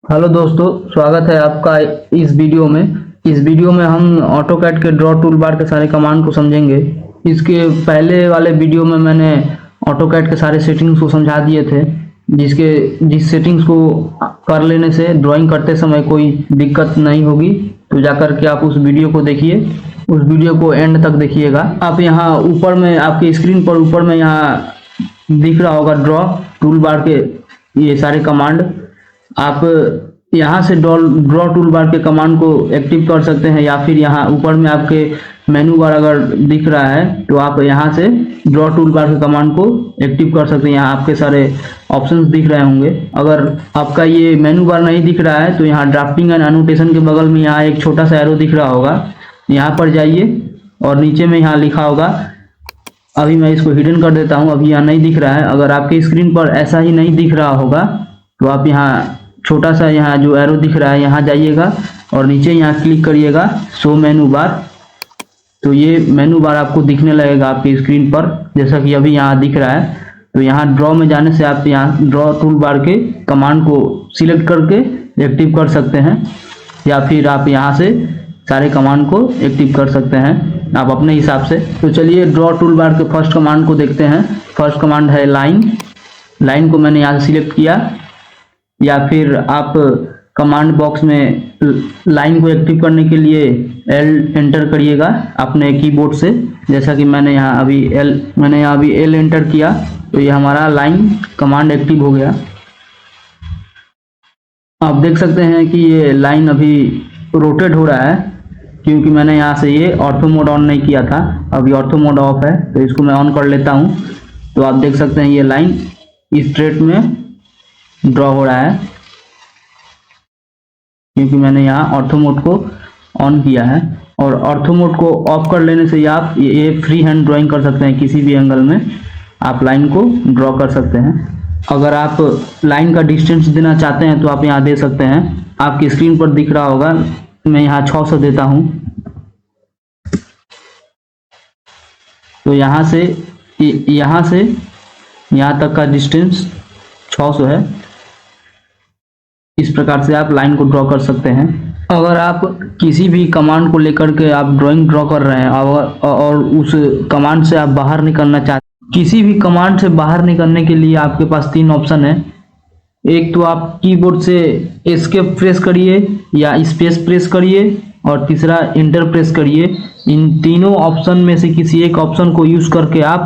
Hello दोस्तों, स्वागत है आपका इस वीडियो में। इस वीडियो में हम ऑटोकैड के ड्रॉ टूल बार के सारे कमांड को समझेंगे। इसके पहले वाले वीडियो में मैंने ऑटोकैड के सारे सेटिंग्स को समझा दिए थे, जिस सेटिंग्स को कर लेने से ड्राइंग करते समय कोई दिक्कत नहीं होगी। तो जाकर के आप उस वीडियो को देखिए, उस वीडियो को एंड तक देखिएगा। आप यहाँ ऊपर में आपके स्क्रीन पर ऊपर में यहाँ दिख रहा होगा ड्रॉ टूल बार के ये सारे कमांड। आप यहाँ से ड्रॉ टूल बार के कमांड को एक्टिव कर सकते हैं, या फिर यहाँ ऊपर में आपके मेनू बार अगर दिख रहा है तो आप यहाँ से ड्रॉ टूल बार के कमांड को एक्टिव कर सकते हैं। यहाँ आपके सारे ऑप्शंस दिख रहे होंगे। अगर आपका ये मेनू बार नहीं दिख रहा है तो यहाँ ड्राफ्टिंग एंड एनोटेशन के बगल में यहाँ एक छोटा सा एरो दिख रहा होगा, यहाँ पर जाइए और नीचे में यहाँ लिखा होगा, अभी मैं इसको हिडन कर देता हूँ, अभी यहाँ नहीं दिख रहा है। अगर आपके स्क्रीन पर ऐसा ही नहीं दिख रहा होगा तो आप यहाँ छोटा सा यहाँ जो एरो दिख रहा है यहाँ जाइएगा और नीचे यहाँ क्लिक करिएगा शो मेनू बार। तो ये मेनू बार आपको दिखने लगेगा आपकी स्क्रीन पर, जैसा कि अभी यहाँ दिख रहा है। तो यहाँ ड्रॉ में जाने से आप यहाँ ड्रॉ टूल बार के कमांड को सिलेक्ट करके एक्टिव कर सकते हैं, या फिर आप यहाँ से सारे कमांड को एक्टिव कर सकते हैं आप अपने हिसाब से। तो चलिए ड्रॉ टूल बार के फर्स्ट कमांड को देखते हैं। फर्स्ट कमांड है लाइन को मैंने यहाँ से सिलेक्ट किया, या फिर आप कमांड बॉक्स में लाइन को एक्टिव करने के लिए एल एंटर करिएगा अपने कीबोर्ड से। जैसा कि मैंने यहाँ अभी एल एंटर किया तो ये हमारा लाइन कमांड एक्टिव हो गया। आप देख सकते हैं कि ये लाइन अभी रोटेट हो रहा है, क्योंकि मैंने यहाँ से ये ऑर्थो मोड ऑन नहीं किया था। अभी ऑर्थो मोड ऑफ है तो इसको मैं ऑन कर लेता हूँ। तो आप देख सकते हैं ये लाइन स्ट्रेट में ड्रॉ हो रहा है, क्योंकि मैंने यहाँ ऑर्थो मोड को ऑन किया है। और ऑर्थो मोड को ऑफ कर लेने से आप ये फ्री हैंड ड्राइंग कर सकते हैं, किसी भी एंगल में आप लाइन को ड्रॉ कर सकते हैं। अगर आप लाइन का डिस्टेंस देना चाहते हैं तो आप यहाँ दे सकते हैं। आपकी स्क्रीन पर दिख रहा होगा, मैं यहाँ 600 देता हूँ। तो यहाँ से यहाँ तक का डिस्टेंस 600 है। इस प्रकार से आप लाइन को ड्रॉ कर सकते हैं। अगर आप किसी भी कमांड को लेकर के आप ड्राइंग ड्रॉ कर रहे हैं और उस कमांड से आप बाहर निकलना चाहते हैं, किसी भी कमांड से बाहर निकलने के लिए आपके पास 3 ऑप्शन है। एक तो आप कीबोर्ड से एस्केप प्रेस करिए या स्पेस प्रेस करिए, और तीसरा इंटर प्रेस करिए। इन तीनों ऑप्शन में से किसी एक ऑप्शन को यूज करके आप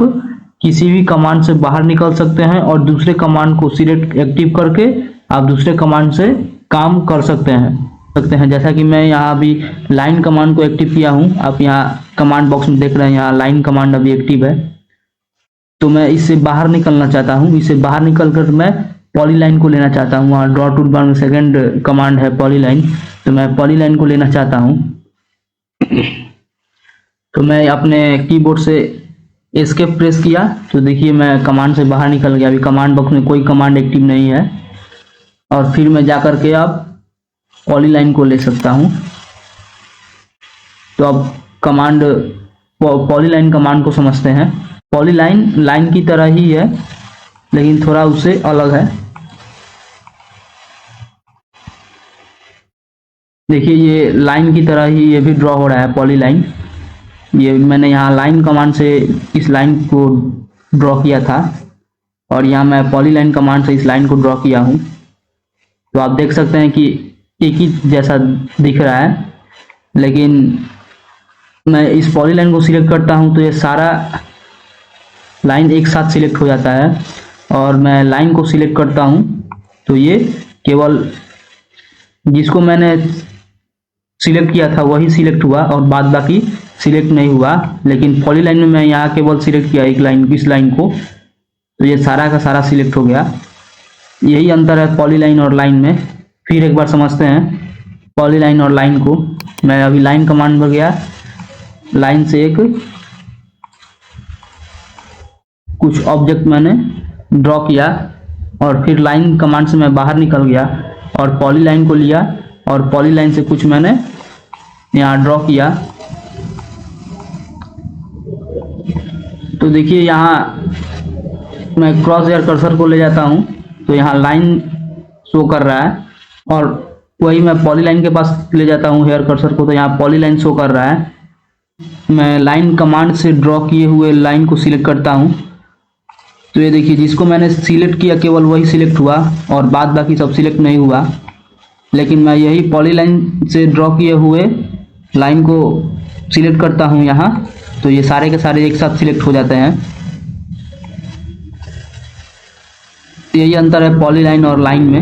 किसी भी कमांड से बाहर निकल सकते हैं और दूसरे कमांड को सिलेक्ट एक्टिव करके आप दूसरे कमांड से काम कर सकते हैं। जैसा कि मैं यहाँ अभी लाइन कमांड को एक्टिव किया हूँ। आप यहाँ कमांड बॉक्स में देख रहे हैं, यहाँ लाइन कमांड अभी एक्टिव है। तो मैं इससे बाहर निकलना चाहता हूँ। इससे बाहर निकल कर मैं पॉलीलाइन को लेना चाहता हूँ। वहाँ ड्रॉ टूल बार में सेकंड कमांड है पॉलीलाइन, तो मैं पॉलीलाइन को लेना चाहता हूँ। तो मैं अपने कीबोर्ड से एस्केप प्रेस किया तो देखिए मैं कमांड से बाहर निकल गया। अभी कमांड बॉक्स में कोई कमांड एक्टिव नहीं है। और फिर मैं जाकर के अब पॉलीलाइन को ले सकता हूं। तो अब पॉलीलाइन कमांड को समझते हैं। पॉलीलाइन लाइन की तरह ही है, लेकिन थोड़ा उससे अलग है। देखिए ये लाइन की तरह ही ये भी ड्रॉ हो रहा है पॉलीलाइन। ये मैंने यहाँ लाइन कमांड से इस लाइन को ड्रॉ किया था, और यहाँ मैं पॉलीलाइन कमांड से इस लाइन को ड्रॉ किया हूँ। तो आप देख सकते हैं कि एक ही जैसा दिख रहा है, लेकिन मैं इस पॉलीलाइन को सिलेक्ट करता हूं तो ये सारा लाइन एक साथ सिलेक्ट हो जाता है। और मैं लाइन को सिलेक्ट करता हूं तो ये केवल जिसको मैंने सिलेक्ट किया था वही सिलेक्ट हुआ और बाद बाकी सिलेक्ट नहीं हुआ। लेकिन पॉलीलाइन में मैं यहाँ केवल सिलेक्ट किया इस लाइन को, तो ये सारा का सारा सिलेक्ट हो गया। यही अंतर है पॉलीलाइन और लाइन में। फिर एक बार समझते हैं पॉलीलाइन और लाइन को। मैं अभी लाइन कमांड में गया, लाइन से एक कुछ ऑब्जेक्ट मैंने ड्रॉ किया, और फिर लाइन कमांड से मैं बाहर निकल गया और पॉलीलाइन को लिया, और पॉलीलाइन से कुछ मैंने यहाँ ड्रॉ किया। तो देखिए यहाँ मैं क्रॉस हेयर कर्सर को ले जाता हूँ तो यहाँ लाइन शो कर रहा है, और वही मैं पॉलीलाइन के पास ले जाता हूँ हेयर कर्सर को, तो यहाँ पॉलीलाइन शो कर रहा है। मैं लाइन कमांड से ड्रॉ किए हुए लाइन को सिलेक्ट करता हूँ, तो ये देखिए जिसको मैंने सिलेक्ट किया केवल वही सिलेक्ट हुआ और बाद बाकी सब सिलेक्ट नहीं हुआ। लेकिन मैं यही पॉलीलाइन से ड्रॉ किए हुए लाइन को सिलेक्ट करता हूँ यहाँ, तो ये सारे के सारे एक साथ सिलेक्ट हो जाते हैं। यही अंतर है पॉलीलाइन और लाइन में।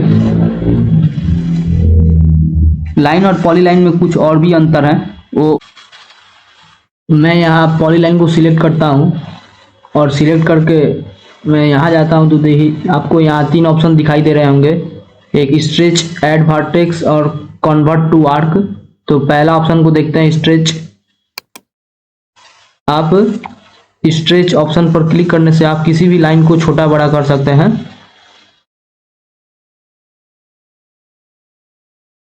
लाइन और पॉलीलाइन में कुछ और भी अंतर है, वो मैं यहाँ पॉलीलाइन को सिलेक्ट करता हूँ और सिलेक्ट करके मैं यहाँ जाता हूँ, तो देखिए आपको यहाँ 3 ऑप्शन दिखाई दे रहे होंगे, एक स्ट्रेच, ऐड वर्टेक्स और कन्वर्ट टू आर्क। तो पहला ऑप्शन को देखते हैं, स्ट्रेच। आप स्ट्रेच ऑप्शन पर क्लिक करने से आप किसी भी लाइन को छोटा बड़ा कर सकते हैं,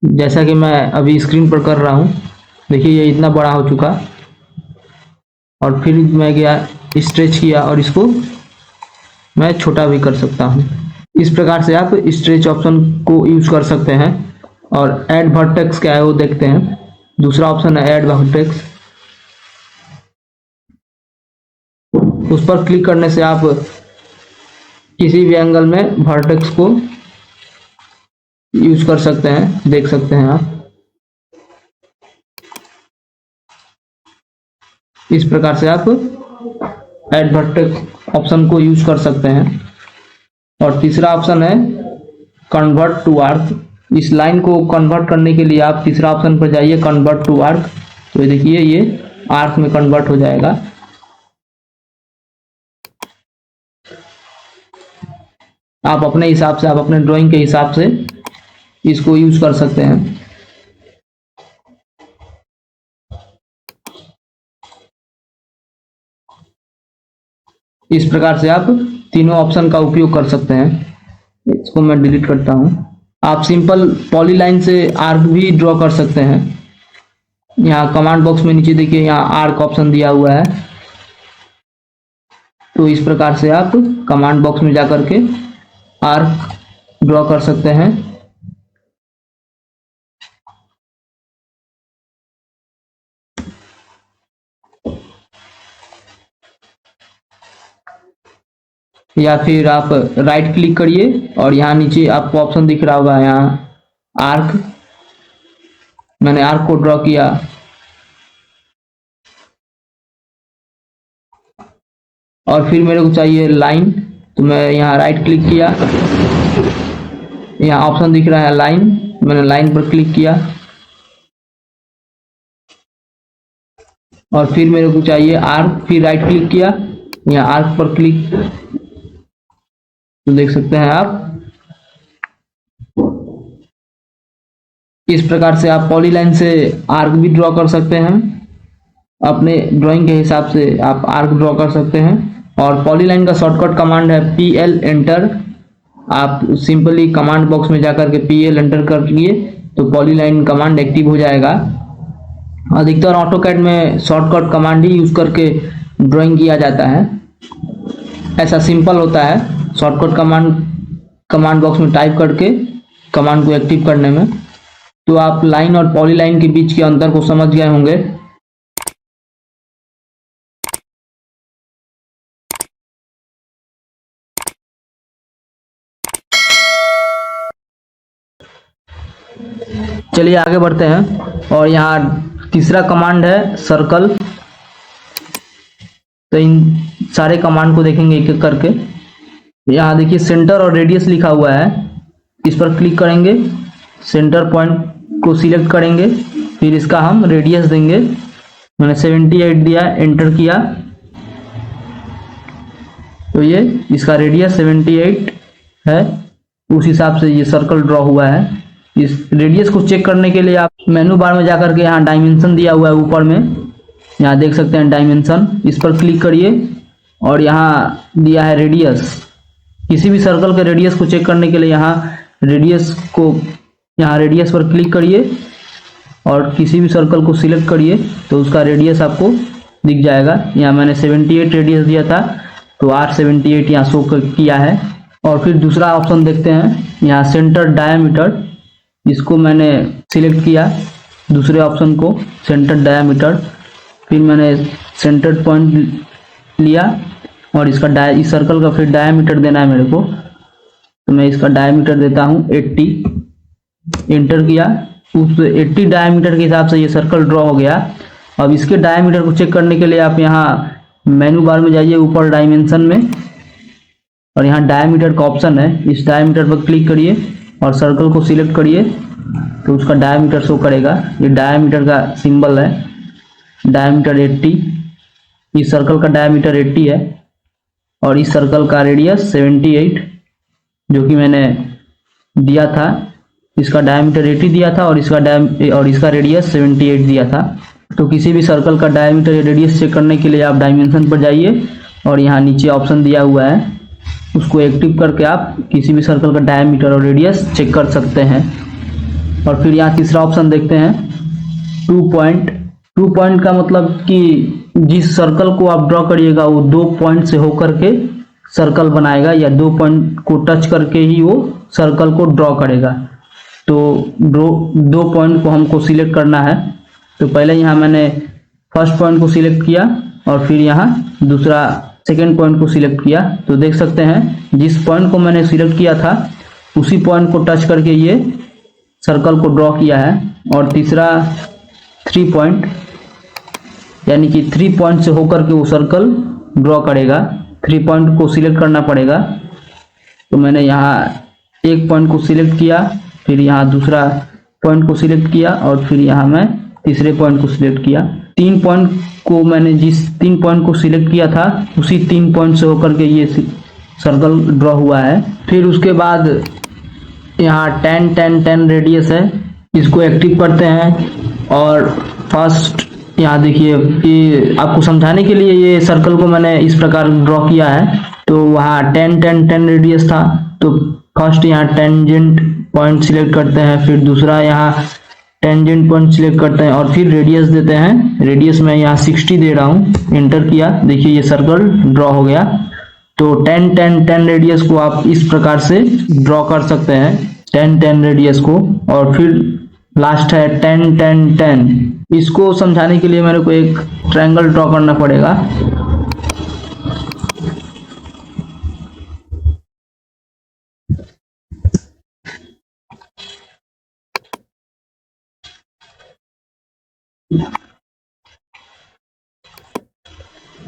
जैसा कि मैं अभी स्क्रीन पर कर रहा हूँ। देखिए ये इतना बड़ा हो चुका, और फिर मैं गया स्ट्रेच किया और इसको मैं छोटा भी कर सकता हूँ। इस प्रकार से आप स्ट्रेच ऑप्शन को यूज कर सकते हैं। और ऐड वर्टेक्स क्या है वो देखते हैं। दूसरा ऑप्शन है ऐड वर्टेक्स, उस पर क्लिक करने से आप किसी भी एंगल में वर्टेक्स को यूज कर सकते हैं, देख सकते हैं आप। इस प्रकार से आप ऐड वर्टेक्स ऑप्शन को यूज कर सकते हैं। और तीसरा ऑप्शन है कन्वर्ट टू आर्क। इस लाइन को कन्वर्ट करने के लिए आप तीसरा ऑप्शन पर जाइए, कन्वर्ट टू आर्क। तो देखिए ये आर्क में कन्वर्ट हो जाएगा। आप अपने हिसाब से, आप अपने ड्राइंग के हिसाब से इसको यूज कर सकते हैं। इस प्रकार से आप तीनों ऑप्शन का उपयोग कर सकते हैं। इसको मैं डिलीट करता हूं। आप सिंपल पॉलीलाइन से आर्क भी ड्रॉ कर सकते हैं। यहाँ कमांड बॉक्स में नीचे देखिए यहाँ आर्क ऑप्शन दिया हुआ है, तो इस प्रकार से आप कमांड बॉक्स में जाकर के आर्क ड्रॉ कर सकते हैं। या फिर आप राइट क्लिक करिए और यहाँ नीचे आपको ऑप्शन दिख रहा होगा यहाँ आर्क। मैंने आर्क को ड्रॉ किया और फिर मेरे को चाहिए लाइन, तो मैं यहाँ राइट क्लिक किया, यहाँ ऑप्शन दिख रहा है लाइन, मैंने लाइन पर क्लिक किया और फिर मेरे को चाहिए आर्क, फिर राइट क्लिक किया, यहाँ आर्क पर क्लिक, तो देख सकते हैं आप। इस प्रकार से आप पॉलीलाइन से आर्क भी ड्रॉ कर सकते हैं। अपने ड्राइंग के हिसाब से आप आर्क ड्रॉ कर सकते हैं। और पॉलीलाइन का शॉर्टकट कमांड है PL एंटर। आप सिंपली कमांड बॉक्स में जाकर के PL एंटर कर लिए तो पॉलीलाइन कमांड एक्टिव हो जाएगा। अधिकतर ऑटोकैड में शॉर्टकट कमांड ही यूज करके ड्राइंग किया जाता है। ऐसा सिंपल होता है शॉर्टकट कमांड बॉक्स में टाइप करके कमांड को एक्टिव करने में। तो आप लाइन और पॉलीलाइन के बीच के अंतर को समझ गए होंगे। चलिए आगे बढ़ते हैं। और यहाँ तीसरा कमांड है सर्कल। तो इन सारे कमांड को देखेंगे एक एक करके। यहाँ देखिए सेंटर और रेडियस लिखा हुआ है, इस पर क्लिक करेंगे, सेंटर पॉइंट को सिलेक्ट करेंगे, फिर इसका हम रेडियस देंगे। मैंने 78 दिया, एंटर किया, तो ये इसका रेडियस 78 है। उस हिसाब से ये सर्कल ड्रॉ हुआ है। इस रेडियस को चेक करने के लिए आप मेनू बार में जाकर के यहाँ डायमेंशन दिया हुआ है ऊपर में, यहाँ देख सकते हैं डायमेंशन, इस पर क्लिक करिए और यहाँ दिया है रेडियस। किसी भी सर्कल के रेडियस को चेक करने के लिए यहाँ रेडियस पर क्लिक करिए और किसी भी सर्कल को सिलेक्ट करिए तो उसका रेडियस आपको दिख जाएगा। यहाँ मैंने 78 रेडियस दिया था तो R78 यहाँ शो किया है। और फिर दूसरा ऑप्शन देखते हैं, यहाँ सेंटर डायमीटर। इसको मैंने सिलेक्ट किया, दूसरे ऑप्शन को सेंटर डायमीटर, फिर मैंने सेंटर पॉइंट लिया और इसका इस सर्कल का फिर डायमीटर देना है मेरे को, तो मैं इसका डायमीटर देता हूँ 80, एंटर किया। उस 80 डायमीटर के हिसाब से ये सर्कल ड्रॉ हो गया। अब इसके डायमीटर को चेक करने के लिए आप यहाँ मेनू बार में जाइए, ऊपर डायमेंशन में, और यहाँ डायमीटर का ऑप्शन है, इस डायमीटर पर क्लिक करिए और सर्कल को सिलेक्ट करिए तो उसका डायमीटर शो करेगा। ये डायमीटर का सिंबल है, डायमीटर 80, इस सर्कल का डायमीटर 80 है और इस सर्कल का रेडियस 78 जो कि मैंने दिया था। इसका डायमीटर 80 दिया था और इसका रेडियस 78 दिया था। तो किसी भी सर्कल का डायमीटर या रेडियस चेक करने के लिए आप डायमेंशन पर जाइए और यहाँ नीचे ऑप्शन दिया हुआ है, उसको एक्टिव करके आप किसी भी सर्कल का डायमीटर और रेडियस चेक कर सकते हैं। और फिर यहाँ तीसरा ऑप्शन देखते हैं, 2 पॉइंट। 2 पॉइंट का मतलब कि जिस सर्कल को आप ड्रॉ करिएगा वो 2 पॉइंट से होकर के सर्कल बनाएगा, या 2 पॉइंट को टच करके ही वो सर्कल को ड्रॉ करेगा। तो 2 पॉइंट को हमको सिलेक्ट करना है। तो पहले यहाँ मैंने फर्स्ट पॉइंट को सिलेक्ट किया और फिर यहाँ दूसरा सेकेंड पॉइंट को सिलेक्ट किया। तो देख सकते हैं जिस पॉइंट को मैंने सिलेक्ट किया था उसी पॉइंट को टच करके ये सर्कल को ड्रॉ किया है। और तीसरा 3 पॉइंट, यानी कि 3 पॉइंट से होकर के वो सर्कल ड्रॉ करेगा। 3 पॉइंट को सिलेक्ट करना पड़ेगा। तो मैंने यहाँ एक पॉइंट को सिलेक्ट किया, फिर यहाँ दूसरा पॉइंट को सिलेक्ट किया और फिर यहाँ मैं तीसरे पॉइंट को सिलेक्ट किया। 3 पॉइंट को मैंने जिस 3 पॉइंट को सिलेक्ट किया था उसी 3 पॉइंट से होकर के ये सर्कल ड्रॉ हुआ है। फिर उसके बाद यहाँ 10 10 10 रेडियस है, इसको एक्टिव करते हैं। और फर्स्ट यहाँ देखिए, ये आपको समझाने के लिए ये सर्कल को मैंने इस प्रकार ड्रॉ किया है। तो वहाँ 10 10 10 रेडियस था, तो फर्स्ट यहाँ टेंजेंट पॉइंट सिलेक्ट करते हैं, फिर दूसरा यहाँ टेंजेंट पॉइंट सिलेक्ट करते हैं और फिर रेडियस देते हैं। रेडियस मैं यहाँ 60 दे रहा हूँ, एंटर किया, देखिए ये सर्कल ड्रॉ हो गया। तो 10 10 10 रेडियस को आप इस प्रकार से ड्रॉ कर सकते हैं, 10 10 रेडियस को। और फिर लास्ट है 10 10 10। इसको समझाने के लिए मेरे को एक ट्रायंगल ड्रॉ करना पड़ेगा।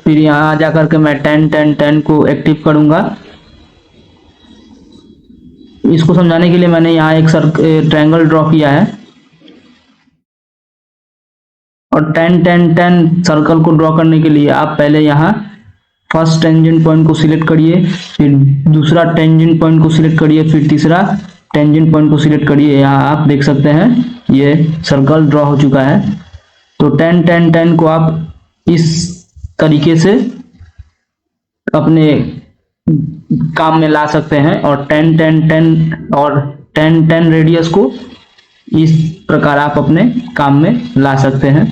फिर यहाँ जाकर के मैं 10 10 10 को एक्टिव करूंगा। इसको समझाने के लिए मैंने यहाँ एक ट्रायंगल ड्रॉ किया है और 10 10 10 सर्कल को ड्रॉ करने के लिए आप पहले यहाँ फर्स्ट टेंजेंट पॉइंट को सिलेक्ट करिए, फिर दूसरा टेंजेंट पॉइंट को सिलेक्ट करिए, फिर तीसरा टेंजेंट पॉइंट को सिलेक्ट करिए। यहाँ आप देख सकते हैं ये सर्कल ड्रॉ हो चुका है। तो 10 10 10 को आप इस तरीके से अपने काम में ला सकते हैं और 10 10 10 और 10 10 रेडियस को इस प्रकार आप अपने काम में ला सकते हैं।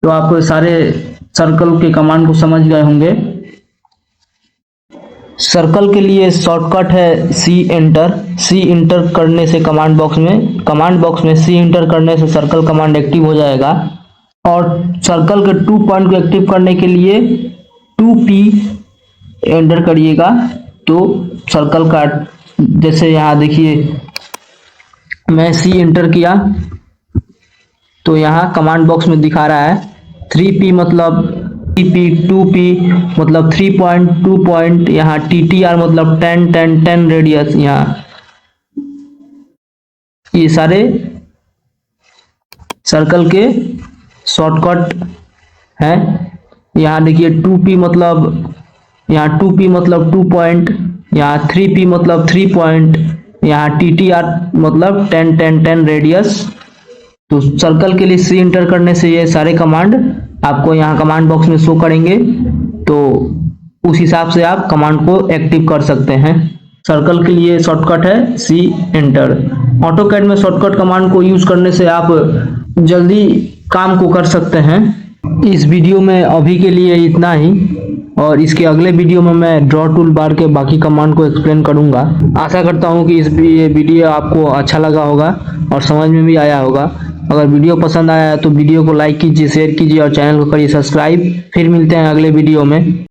तो आप सारे सर्कल के कमांड को समझ गए होंगे। सर्कल के लिए शॉर्टकट है सी एंटर। सी एंटर करने से कमांड बॉक्स में सी एंटर करने से सर्कल कमांड एक्टिव हो जाएगा। और सर्कल के 2 पॉइंट को एक्टिव करने के लिए 2P एंटर करिएगा। तो सर्कल का, जैसे यहाँ देखिए मैं सी एंटर किया तो यहाँ कमांड बॉक्स में दिखा रहा है 3P मतलब 3P, 2P मतलब 3 पॉइंट 2 पॉइंट, यहाँ TTR मतलब 10 10 10 रेडियस। यहाँ ये सारे सर्कल के शॉर्टकट है। यहाँ देखिए 2P मतलब, यहाँ 2P मतलब 2 पॉइंट, यहाँ 3P मतलब 3 पॉइंट, यहाँ TTR मतलब 10 10 10 रेडियस। तो सर्कल के लिए सी एंटर करने से ये सारे कमांड आपको यहाँ कमांड बॉक्स में शो करेंगे। तो उस हिसाब से आप कमांड को एक्टिव कर सकते हैं। सर्कल के लिए शॉर्टकट है सी एंटर। ऑटोकैड में शॉर्टकट कमांड को यूज करने से आप जल्दी काम को कर सकते हैं। इस वीडियो में अभी के लिए इतना ही, और इसके अगले वीडियो में मैं ड्रॉ टूल बार के बाकी कमांड को एक्सप्लेन करूंगा। आशा करता हूं कि ये वीडियो आपको अच्छा लगा होगा और समझ में भी आया होगा। अगर वीडियो पसंद आया तो वीडियो को लाइक कीजिए, शेयर कीजिए और चैनल को करिए सब्सक्राइब। फिर मिलते हैं अगले वीडियो में।